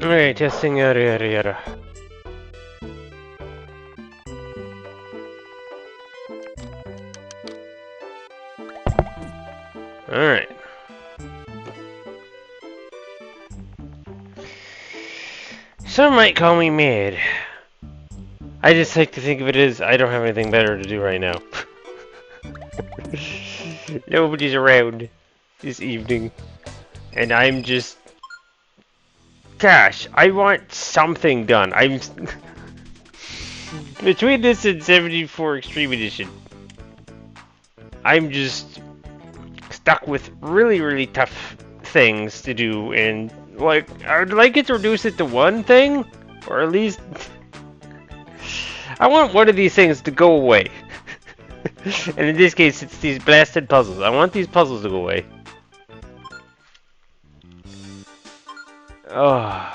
Alright, testing, yada yada yada. Alright. Some might call me mad. I just like to think of it as I don't have anything better to do right now. Nobody's around this evening. And I'm just... Gosh, I want something done. I'm... Between this and 74 Extreme Edition, I'm just stuck with really, really tough things to do, and like I would like it to reduce it to one thing, or at least I want one of these things to go away. And in this case, it's these blasted puzzles. I want these puzzles to go away. Oh.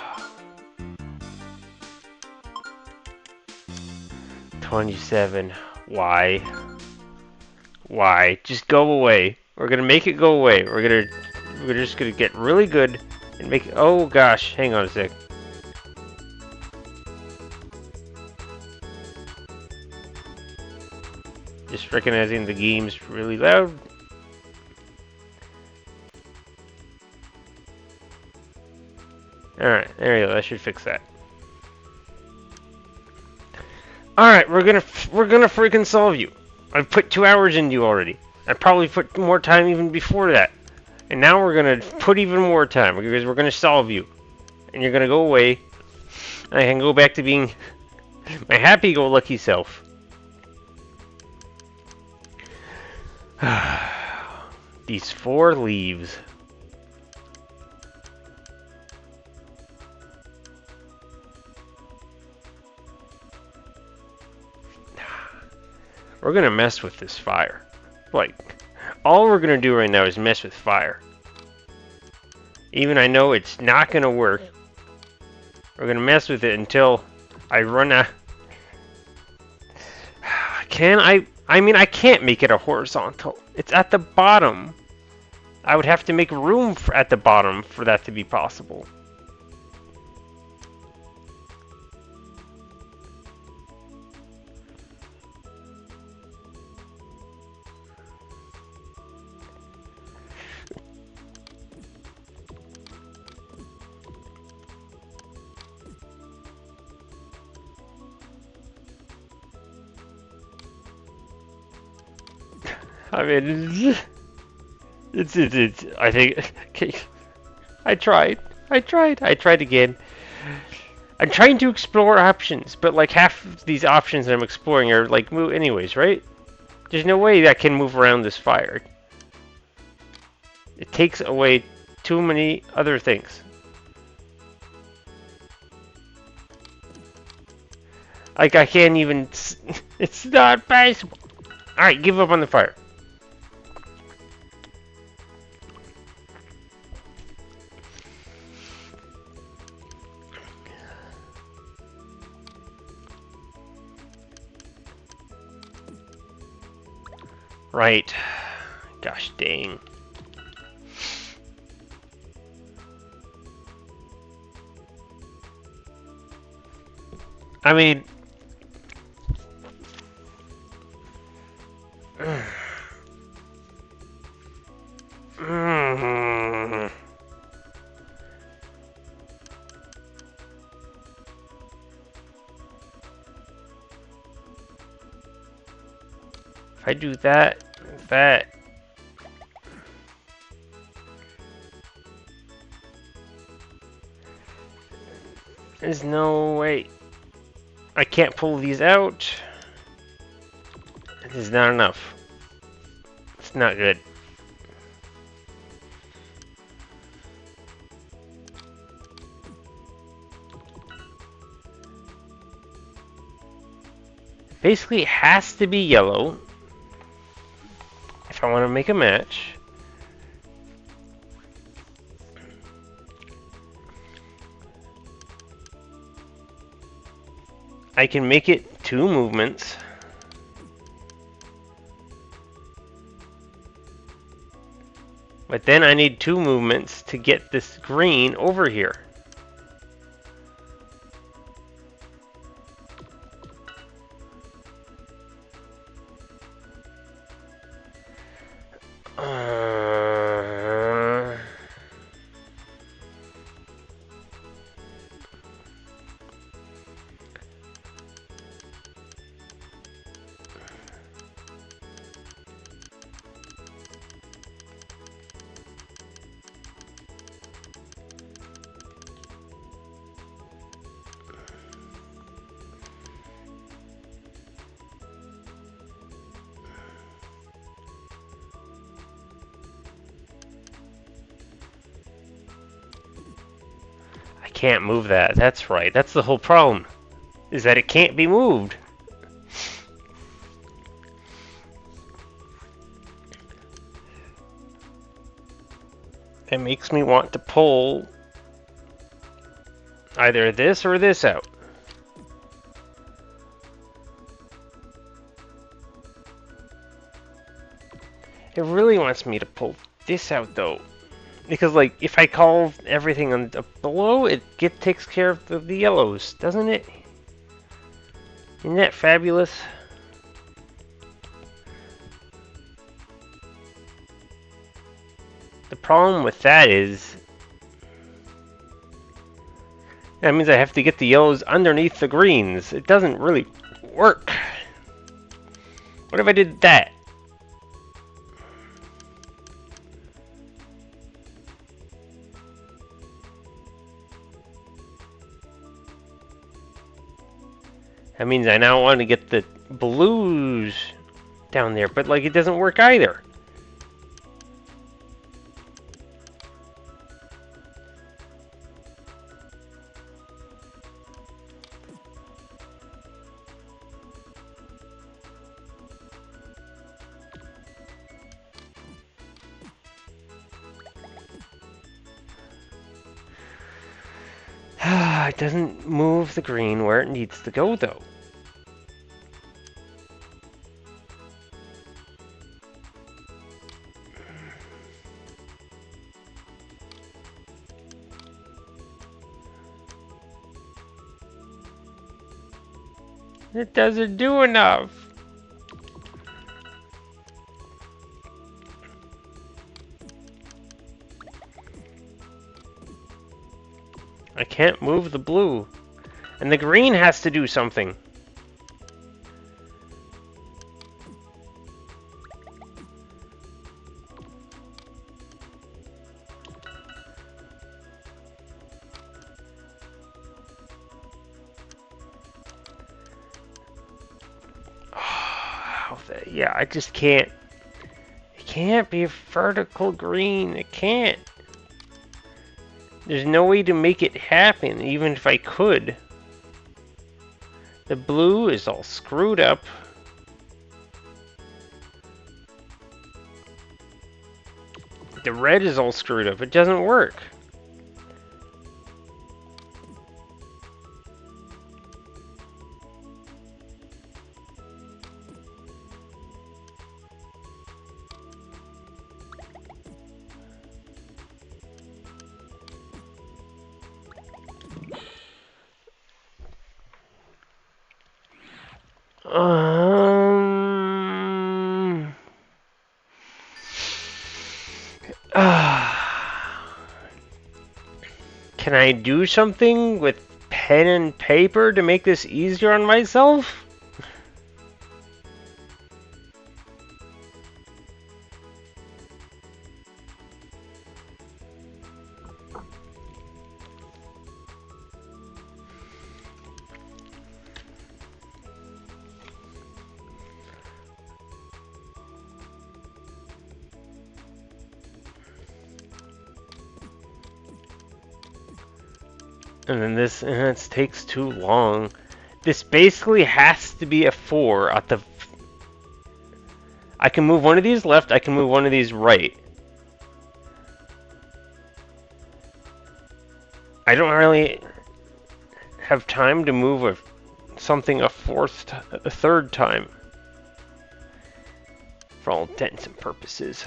27. Why? Why? Just go away. We're gonna make it go away. We're just gonna get really good and make it. Oh gosh, hang on a sec. Just recognizing the game's really loud. Alright, there you go. That should fix that. Alright, we're gonna freaking solve you. I've put 2 hours into you already. I probably put more time even before that. And now we're gonna put even more time because we're gonna solve you. And you're gonna go away. And I can go back to being my happy-go-lucky self. These 4 leaves. We're gonna mess with this fire. Like, all we're gonna do right now is mess with fire. Even I know it's not gonna work. We're gonna mess with it until I run out. Can I? I mean, I can't make it a horizontal. It's at the bottom. I would have to make room at the bottom for that to be possible. I mean, it's I think, okay, I tried again. I'm trying to explore options, but like half of these options that I'm exploring are like move anyways, right? There's no way that can move around this fire. It takes away too many other things. Like I can't even, it's not possible. Alright, give up on the fire. Right. Gosh dang. I mean... If I do that, there's no way. I can't pull these out. This is not enough. It's not good. Basically, it has to be yellow if I want to make a match. I can make it 2 movements. But then I need 2 movements to get this green over here. I can't move that. That's right. That's the whole problem. Is that it can't be moved. It makes me want to pull either this or this out. It really wants me to pull this out though. Because like if I call everything on below, it takes care of the yellows, doesn't it? Isn't that fabulous? The problem with that is that means I have to get the yellows underneath the greens. It doesn't really work. What if I did that? That means I now want to get the blues down there, but like it doesn't work either. It doesn't move the green where it needs to go though. It doesn't do enough. I can't move the blue. And the green has to do something. Yeah, I just can't. It can't be a vertical green. It can't. There's no way to make it happen, even if I could. The blue is all screwed up. The red is all screwed up. It doesn't work. Can I do something with pen and paper to make this easier on myself? And then this takes too long. This basically has to be a 4 at the... I can move one of these left, I can move one of these right. I don't really have time to move something a third time. For all intents and purposes.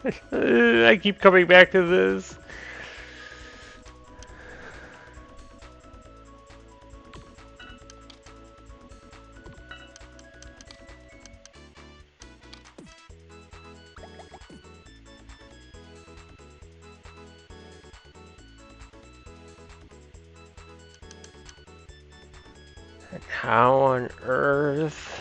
I keep coming back to this. And how on earth?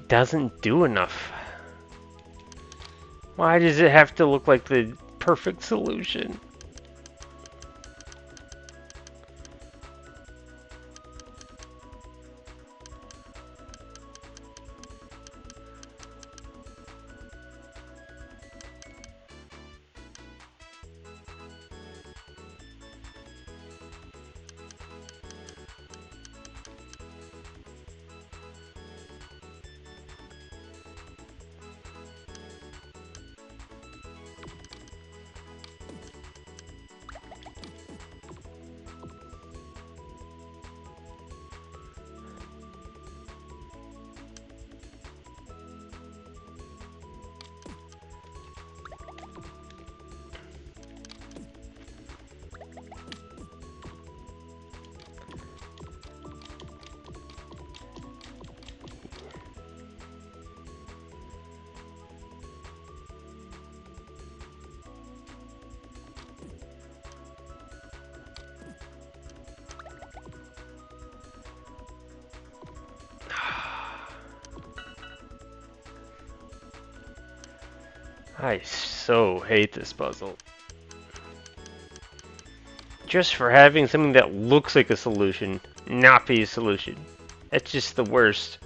Doesn't do enough. Why does it have to look like the perfect solution? I so hate this puzzle. Just for having something that looks like a solution not be a solution. That's just the worst.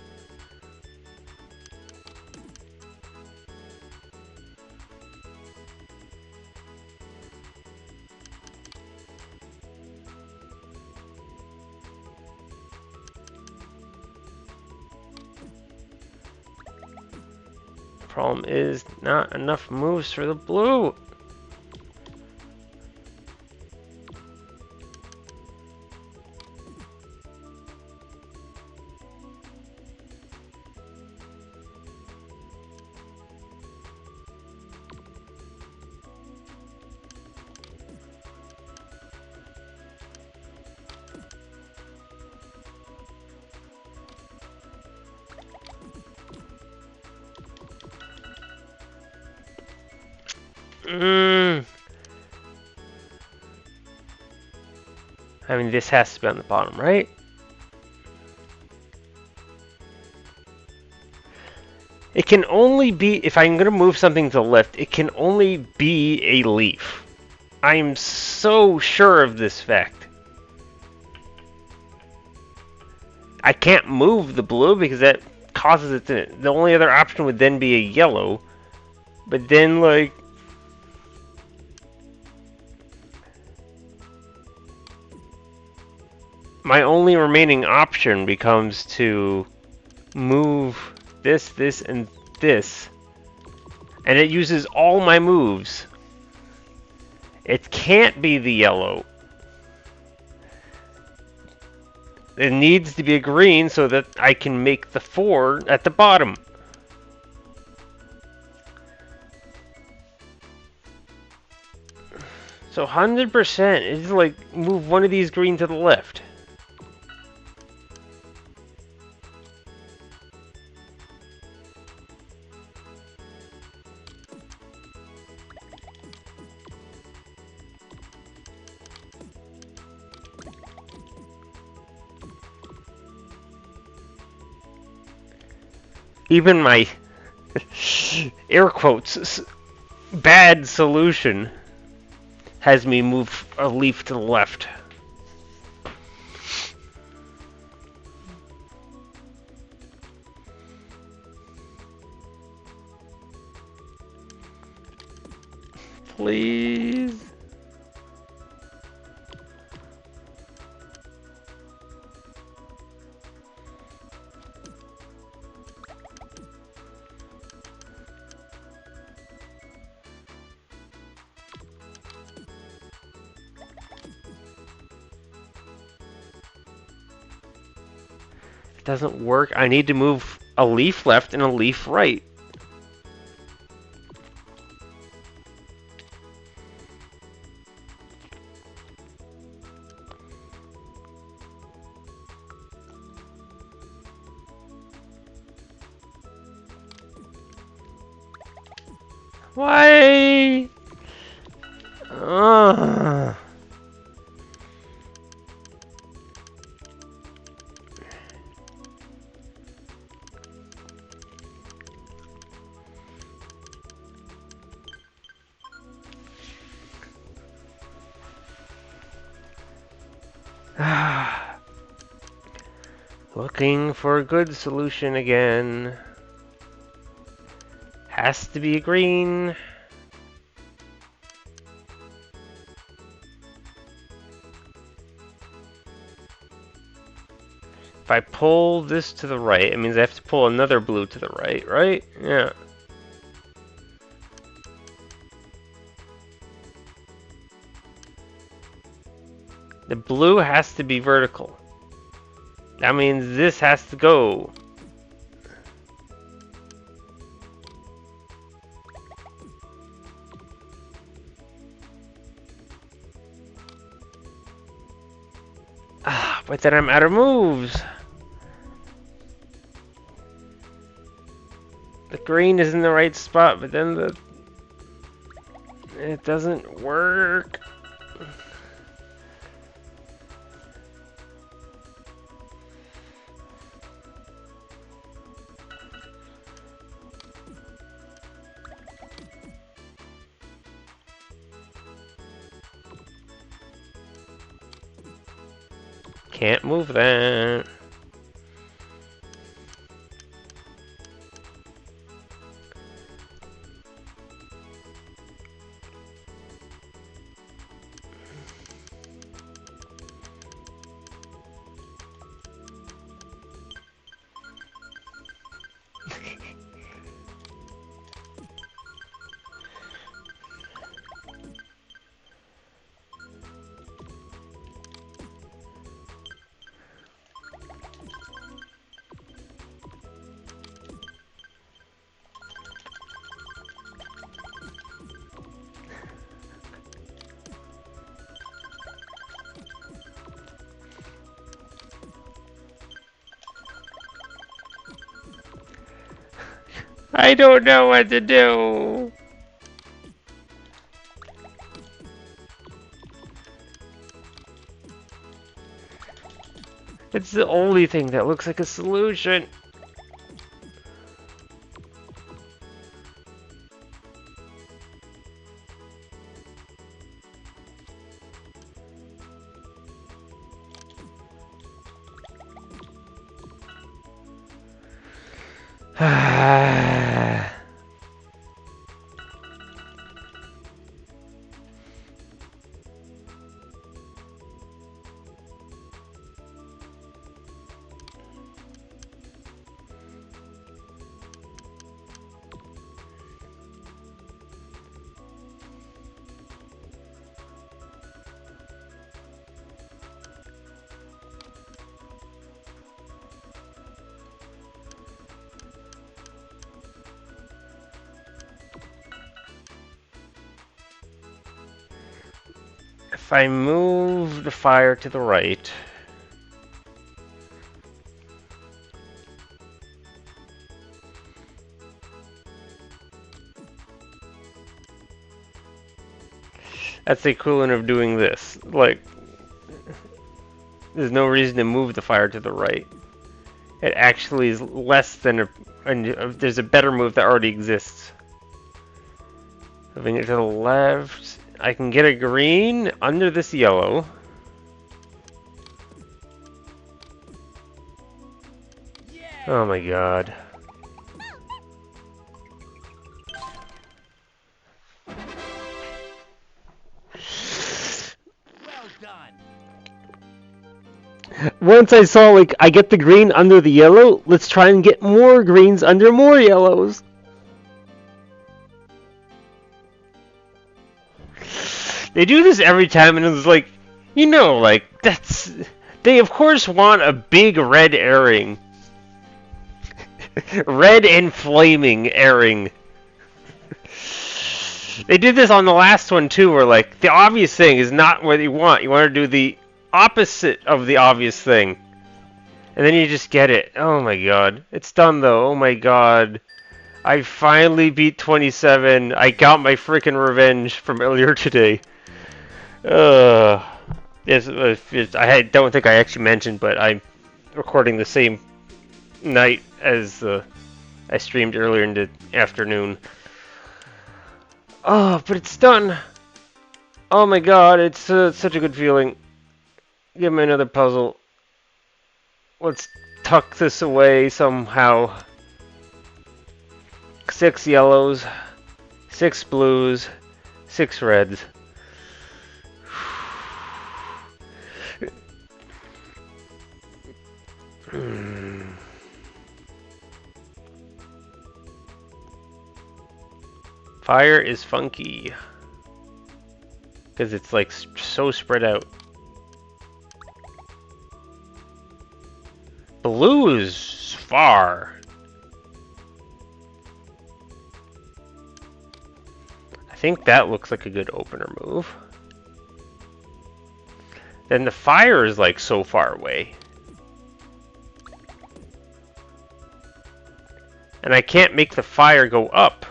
Problem is not enough moves for the blue. I mean, this has to be on the bottom, right? It can only be, if I'm going to move something to the left, it can only be a leaf. I'm so sure of this fact. I can't move the blue because that causes it to... The only other option would then be a yellow. But then, like... my only remaining option becomes to move this, this, and this. And it uses all my moves. It can't be the yellow. It needs to be a green so that I can make the 4 at the bottom. So 100% is like move one of these green to the left. Even my air quotes bad solution has me move a leaf to the left. Please. doesn't work. I need to move a leaf left and a leaf right. Why? Ugh. Looking for a good solution again. Has to be green. If I pull this to the right, it means I have to pull another blue to the right, right? Yeah. The blue has to be vertical. That means this has to go. Ah, but then I'm out of moves. The green is in the right spot, but then it doesn't work. Can't move that. I don't know what to do. It's the only thing that looks like a solution. If I move the fire to the right, that's the equivalent of doing this. Like, there's no reason to move the fire to the right. It actually is less than there's a better move that already exists. Moving it to the left. I can get a green under this yellow. Oh my god. Well done. Once I saw, like, I get the green under the yellow, let's try and get more greens under more yellows. They do this every time, and it's like, you know, like, they of course want a big red herring. Red and flaming airing. They did this on the last one too, where like the obvious thing is not what you want. You want to do the opposite of the obvious thing. And then you just get it. Oh my god. It's done though. Oh my god. I finally beat 27. I got my freaking revenge from earlier today. Yes, I don't think I actually mentioned, but I'm recording the same night as I streamed earlier in the afternoon. Oh, but it's done. Oh my god, it's such a good feeling. Give me another puzzle. Let's tuck this away somehow. 6 yellows, 6 blues, 6 reds. Fire is funky because it's like so spread out. Blue is far. I think that looks like a good opener move. Then the fire is like so far away. And I can't make the fire go up.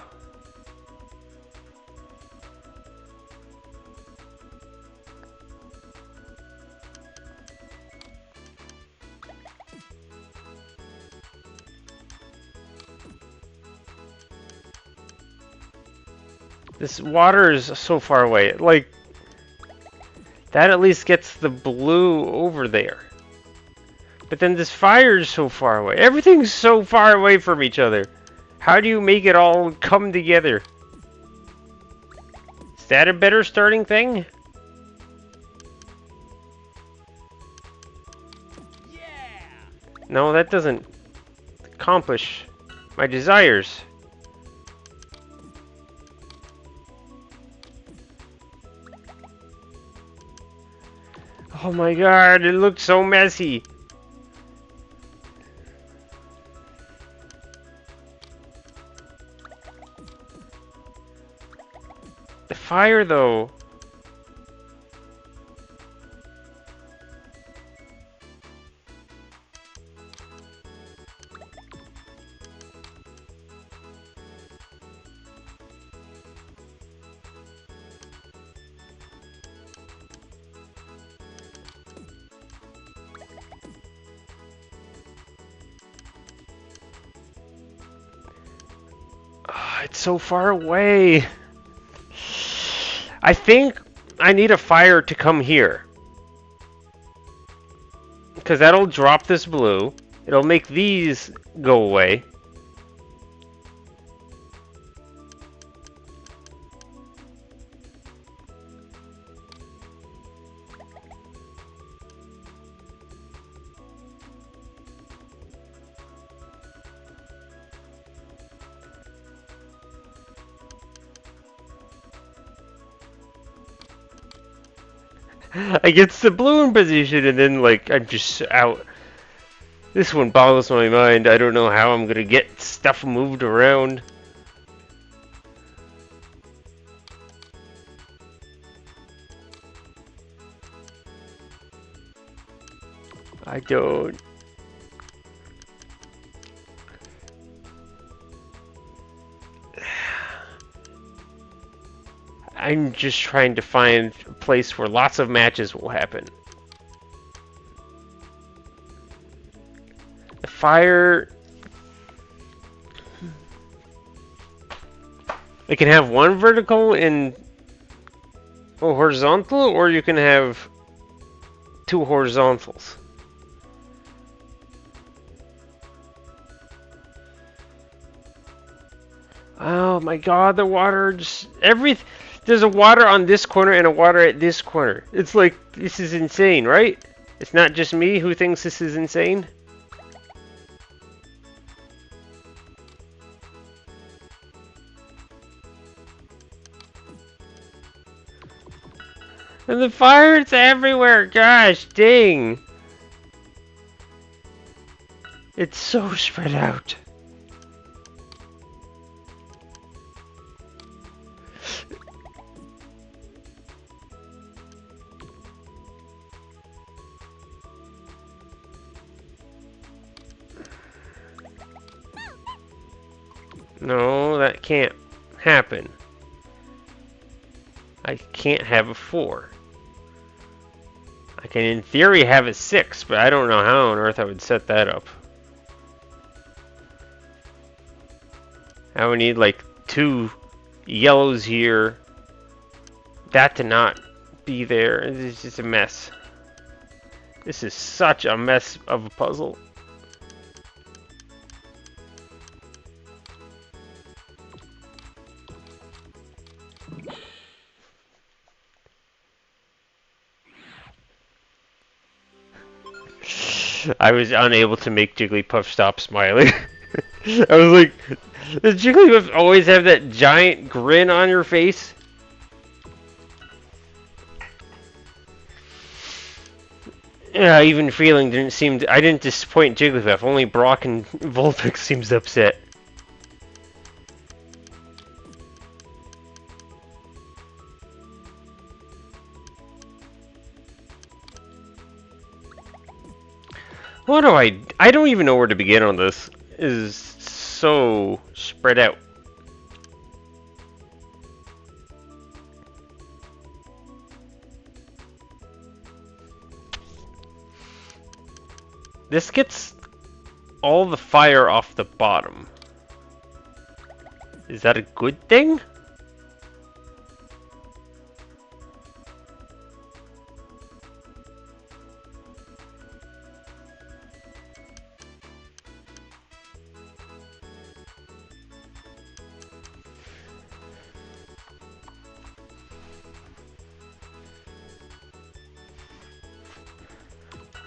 This water is so far away. Like, that at least gets the blue over there. But then this fire is so far away. Everything's so far away from each other. How do you make it all come together? Is that a better starting thing? Yeah. No, that doesn't accomplish my desires. Oh my god, it looked so messy. The fire though. It's so far away. I think I need a fire to come here. Because that'll drop this blue. It'll make these go away. I get the blue in position and then like I'm just out. This one boggles my mind. I don't know how I'm gonna get stuff moved around. I don't. I'm just trying to find a place where lots of matches will happen. The fire... It can have one vertical and horizontal, or you can have 2 horizontals. Oh my god, the water just... There's a water on this corner and a water at this corner. It's like, this is insane, right? It's not just me who thinks this is insane. And the fire, it's everywhere. Gosh, dang. It's so spread out. No, that can't happen. I can't have a 4. I can, in theory, have a 6, but I don't know how on earth I would set that up. I would need like 2 yellows here. That to not be there. It's just a mess. This is such a mess of a puzzle. I was unable to make Jigglypuff stop smiling. I was like, does Jigglypuff always have that giant grin on your face? Yeah, even feeling didn't seem to, I didn't disappoint Jigglypuff. Only Brock and Vulpix seems upset. What do I don't even know where to begin on this. It is so spread out. This gets all the fire off the bottom. Is that a good thing?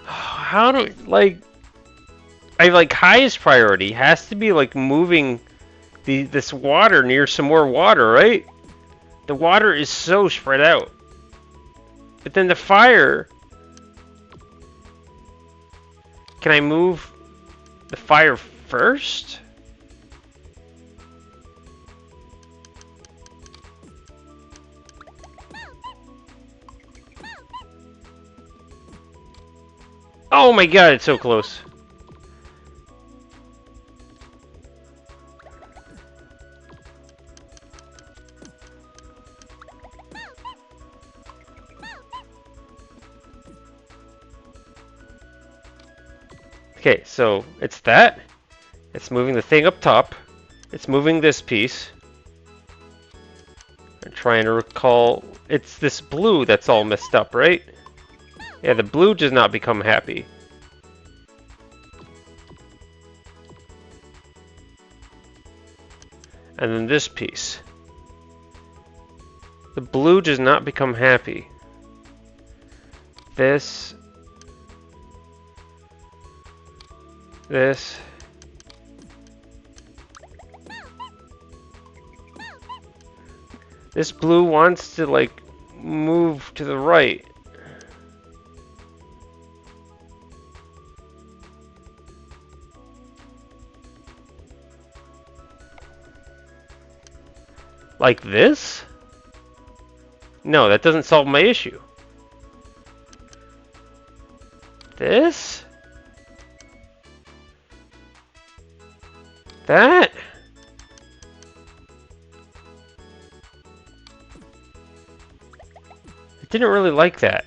How do, like, I like highest priority has to be like moving this water near some more water, right? The water is so spread out. But then the fire, can I move the fire first? Oh my god, it's so close. Okay, so it's that. It's moving the thing up top. It's moving this piece. I'm trying to recall. It's this blue that's all messed up, right? Yeah, the blue does not become happy. And then this piece. The blue does not become happy. This. This. This blue wants to, like, move to the right. Like this? No, that doesn't solve my issue. This? That? I didn't really like that.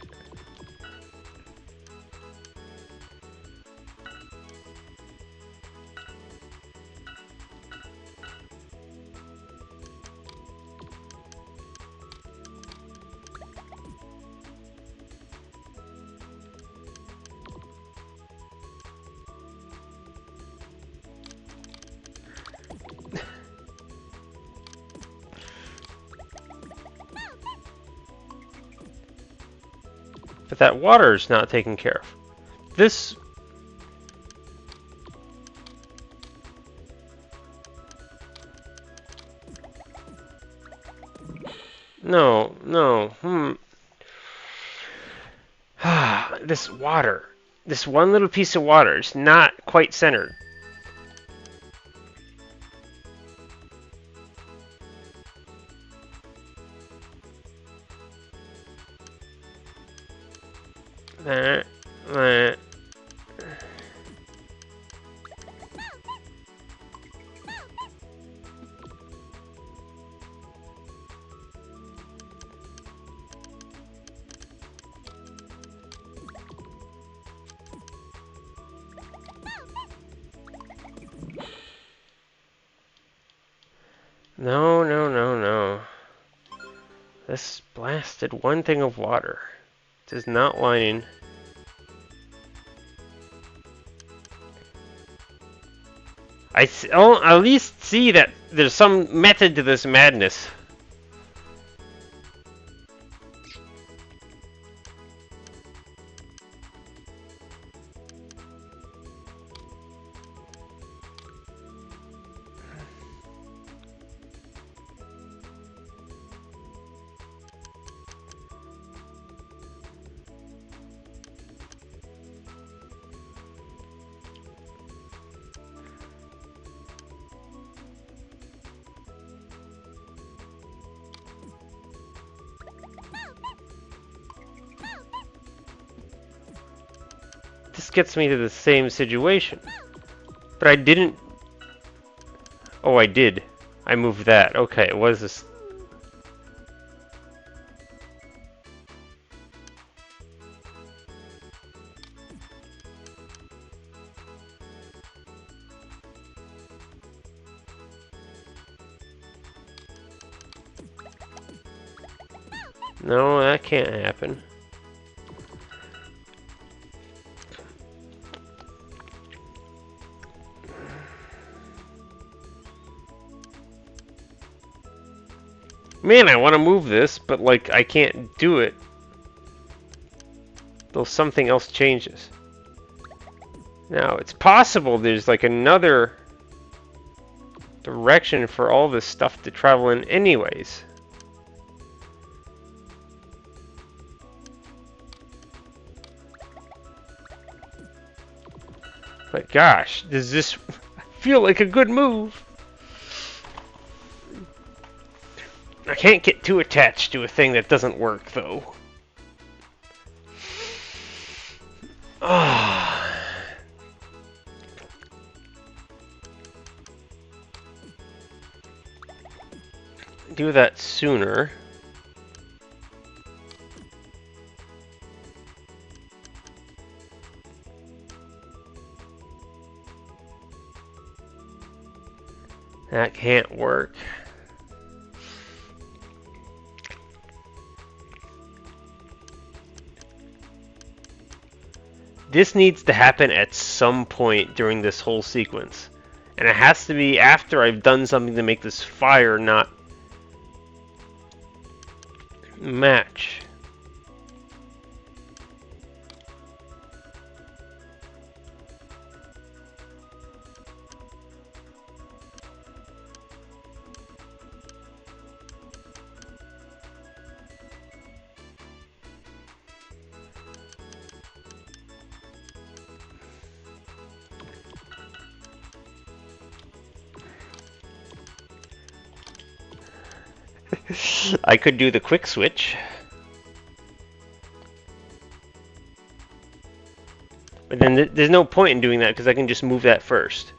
But that water is not taken care of. This... No, no, this water. This one little piece of water is not quite centered. That. No, no, no, no. This blasted one thing of water. It is not lining. I'll at least see that there's some method to this madness. This gets me to the same situation. But I didn't... Oh, I did. I moved that. Okay, what is this? No, that can't happen. Man, I want to move this, but like I can't do it. Though something else changes. Now, it's possible there's like another direction for all this stuff to travel in anyways. But gosh, does this feel like a good move? I can't get too attached to a thing that doesn't work, though. Do that sooner. That can't work. This needs to happen at some point during this whole sequence. And it has to be after I've done something to make this fire not match. I could do the quick switch. But then there's no point in doing that because I can just move that first.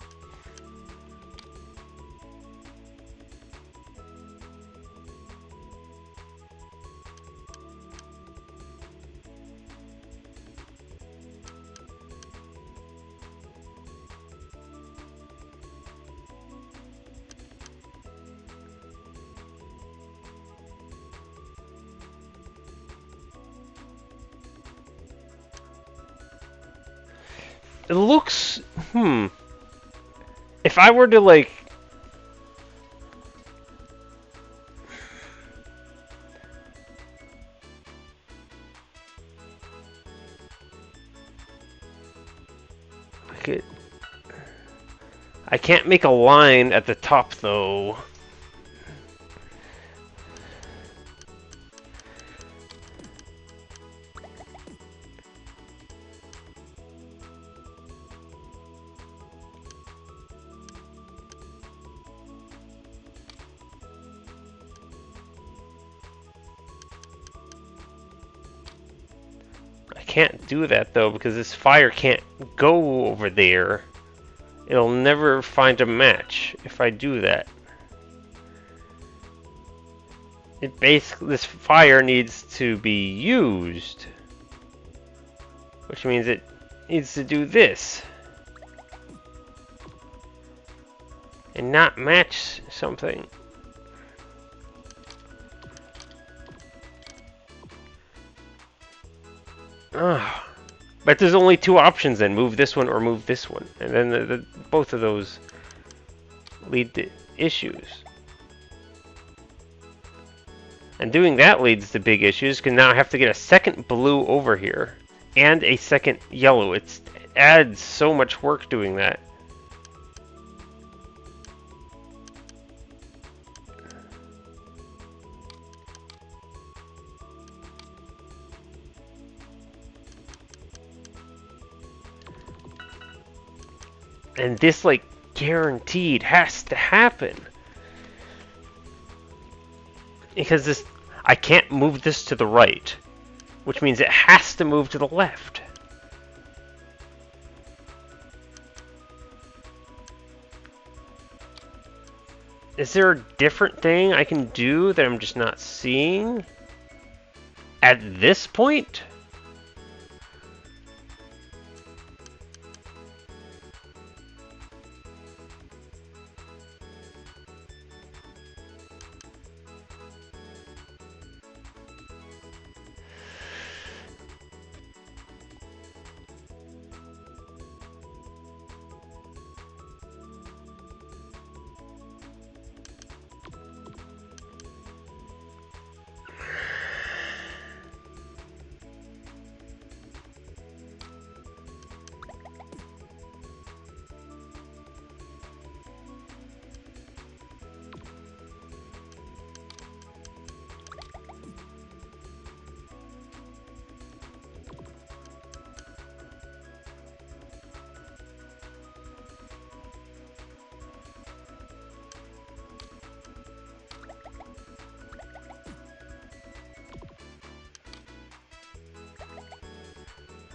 It looks... If I were to, like... I can't make a line at the top, though. Can't do that though because this fire can't go over there. It'll never find a match if I do that. It basically, this fire needs to be used, which means it needs to do this and not match something. Ugh. But there's only two options then, move this one or move this one. And then both of those lead to issues. And doing that leads to big issues, because now I have to get a second blue over here and a second yellow. It adds so much work doing that. And this, like, guaranteed has to happen. Because this, I can't move this to the right, which means it has to move to the left. Is there a different thing I can do that I'm just not seeing at this point?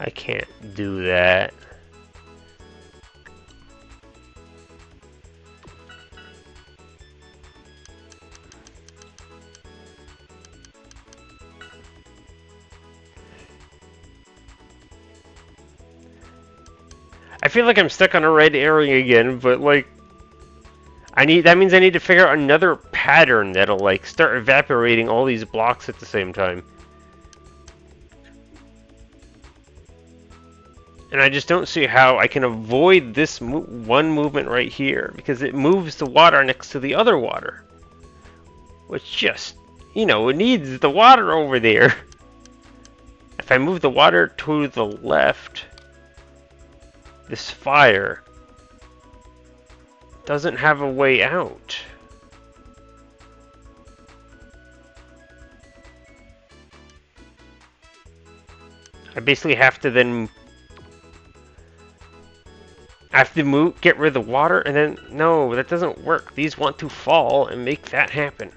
I can't do that. I feel like I'm stuck on a red area again, but like that means I need to figure out another pattern that'll like start evaporating all these blocks at the same time. And I just don't see how I can avoid this one movement right here, because it moves the water next to the other water. Which just, you know, it needs the water over there. If I move the water to the left, this fire doesn't have a way out. I basically have to then get rid of the water, and then no, that doesn't work. These want to fall and make that happen.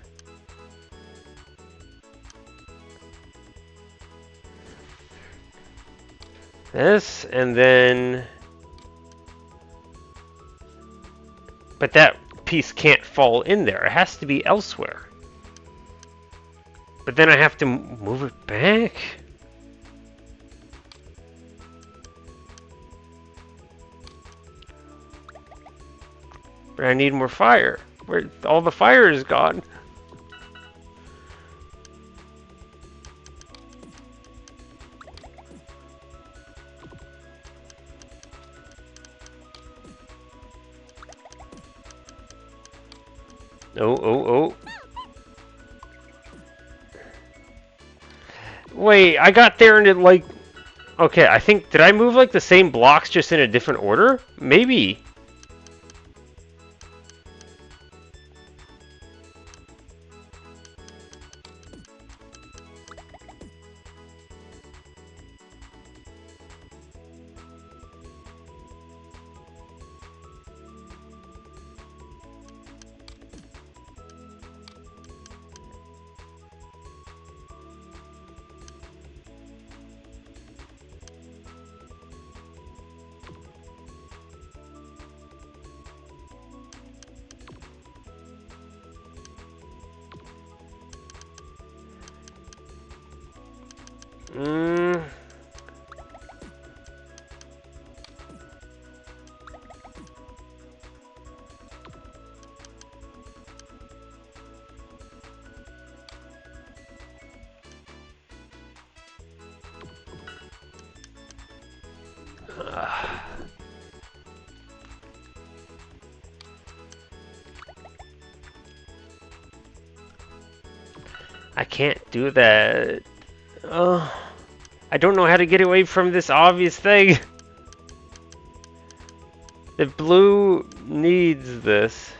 This, and then, but that piece can't fall in there. It has to be elsewhere. But then I have to move it back. But I need more fire. Where all the fire is gone. Oh. Wait, I got there and it like... Okay, I think... Did I move like the same blocks just in a different order? Maybe. I can't do that. Oh, I don't know how to get away from this obvious thing. The blue needs this.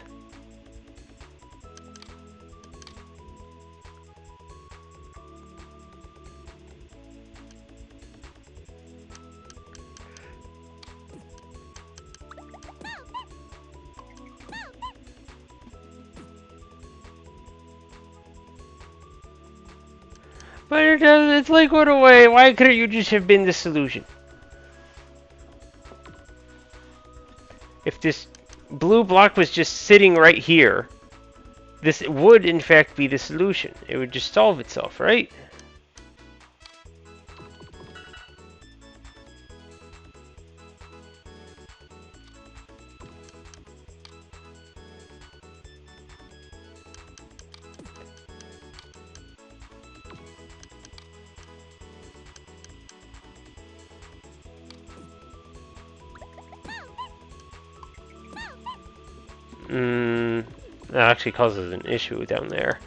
But it does, it's like, what away? Why couldn't you just have been the solution? If this blue block was just sitting right here, this would in fact be the solution. It would just solve itself, right? That actually causes an issue down there.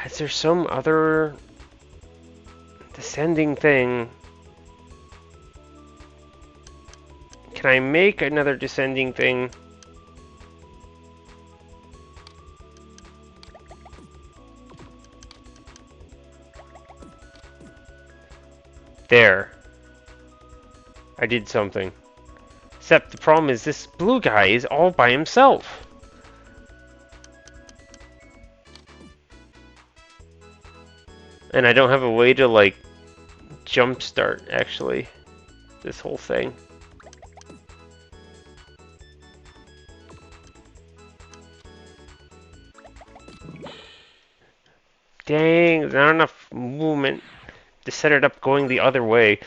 Is there some other descending thing? Can I make another descending thing? There. I did something. Except the problem is this blue guy is all by himself. And I don't have a way to, like, jumpstart, actually, this whole thing. Dang, there's not enough movement to set it up going the other way.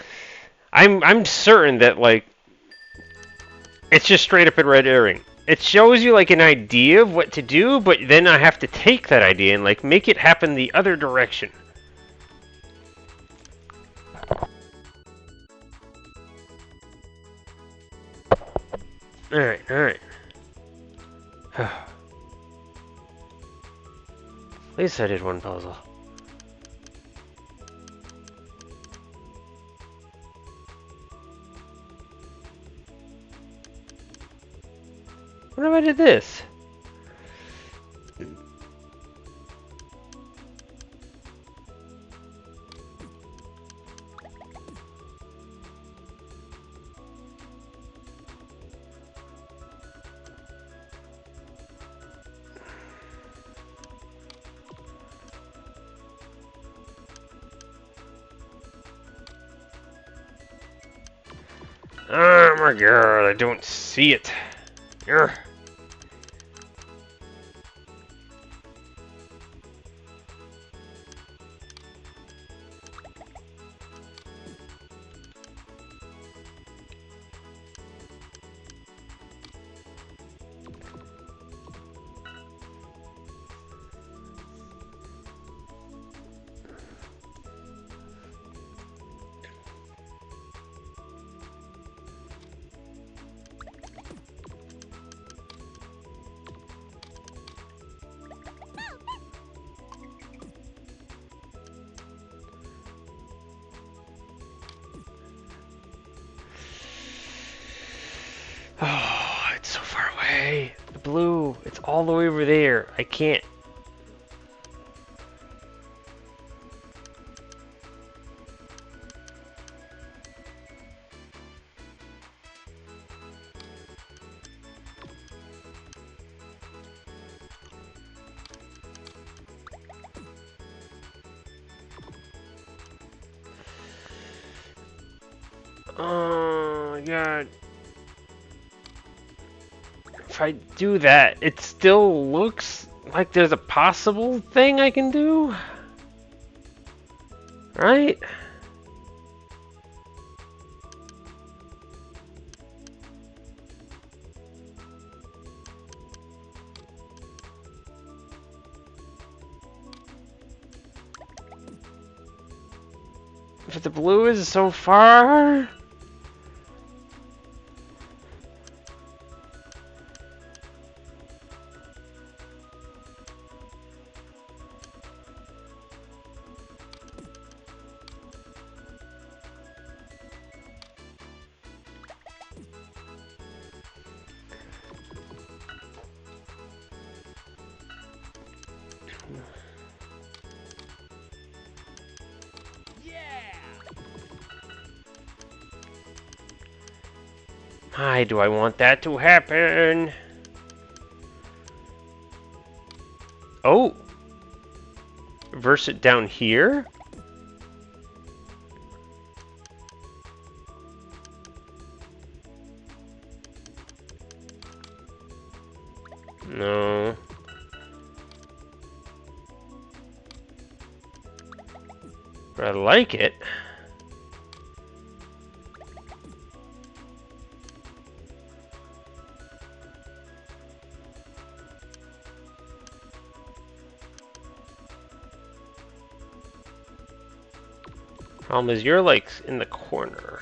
I'm certain that, like, it's just straight up a red herring. It shows you, like, an idea of what to do, but then I have to take that idea and, like, make it happen the other direction. Alright, alright. At least I did one puzzle. What if I did this? Oh my god, I don't see it. Urgh. Oh, it's so far away. The blue, it's all the way over there. I can't. Oh my god. If I do that, it still looks like there's a possible thing I can do. Right? If the blue is so far... Why do I want that to happen? Oh! Reverse it down here? No. But I like it. Problem is, you're like in the corner.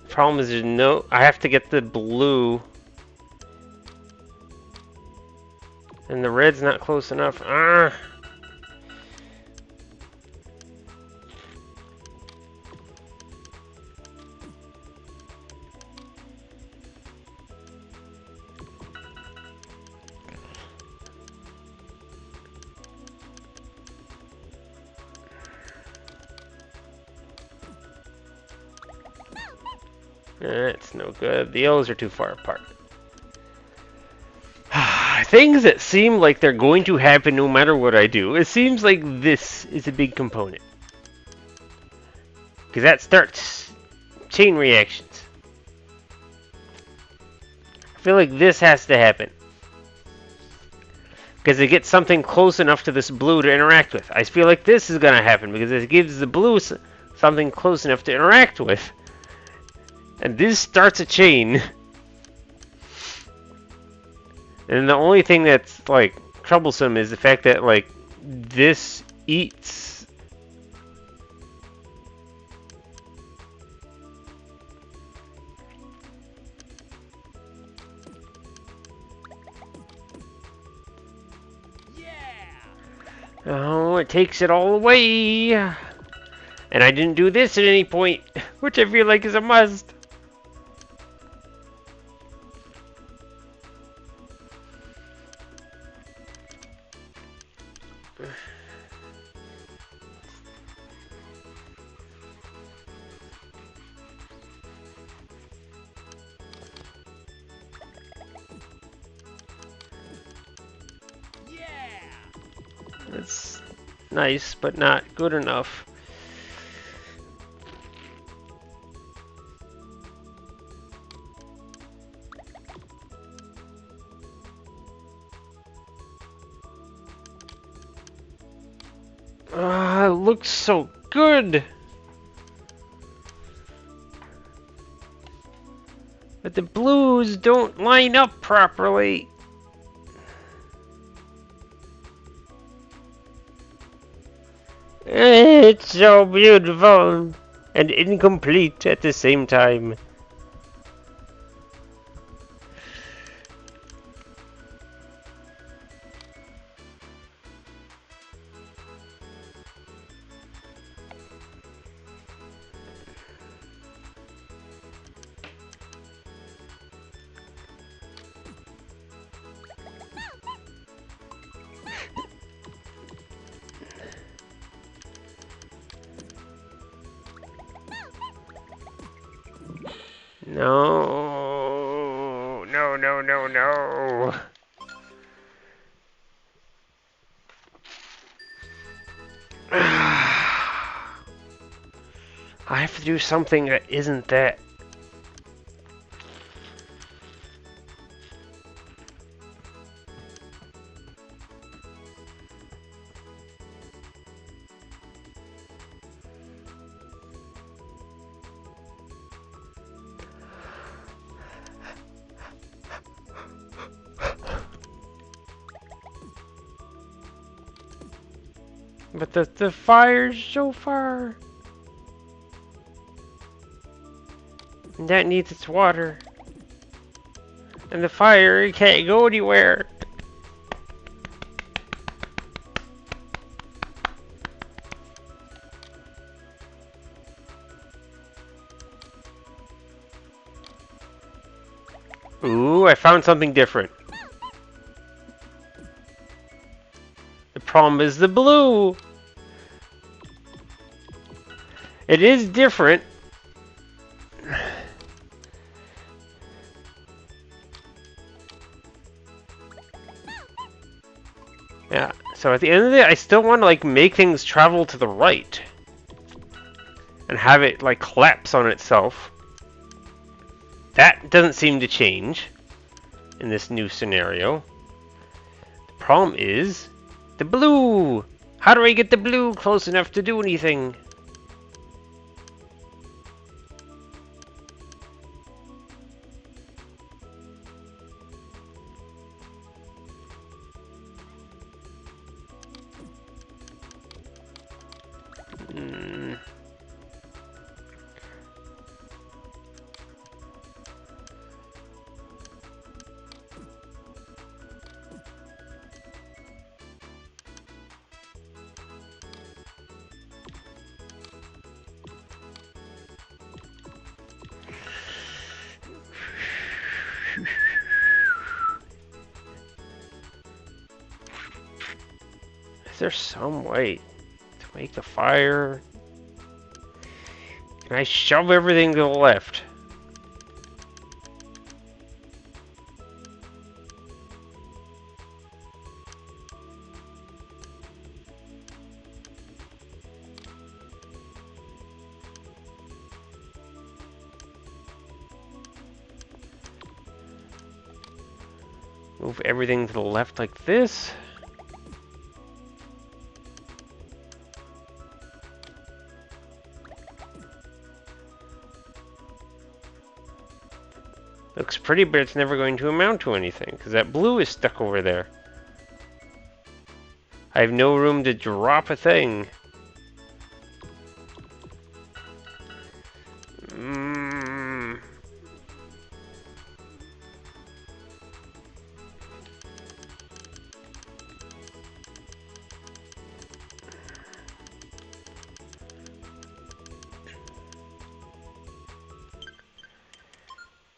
Problem is, there's no. I have to get the blue. And the red's not close enough. Ah. That's no good. The L's are too far apart. Things that seem like they're going to happen no matter what I do. It seems like this is a big component. Because that starts chain reactions. I feel like this has to happen. Because it gets something close enough to this blue to interact with. I feel like this is going to happen because it gives the blue something close enough to interact with. And this starts a chain. And the only thing that's, like, troublesome is the fact that, like, this eats. Oh, it takes it all away. And I didn't do this at any point, which I feel like is a must. It's nice, but not good enough. It looks so good. But the blues don't line up properly. It's so beautiful and incomplete at the same time. No, no, no, no, no. I have to do something that isn't that. But the fire's so far. And that needs its water. And the fire can't go anywhere. Ooh, I found something different. The problem is the blue. It is different. Yeah, so at the end of the day, I still want to like make things travel to the right. And have it like collapse on itself. That doesn't seem to change in this new scenario. The problem is the blue. How do I get the blue close enough to do anything? Is there some way to make the fire? Can I shove everything to the left? Move everything to the left like this. Looks pretty, but it's never going to amount to anything, because that blue is stuck over there. I have no room to drop a thing.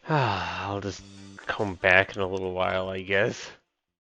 I'll just come back in a little while, I guess.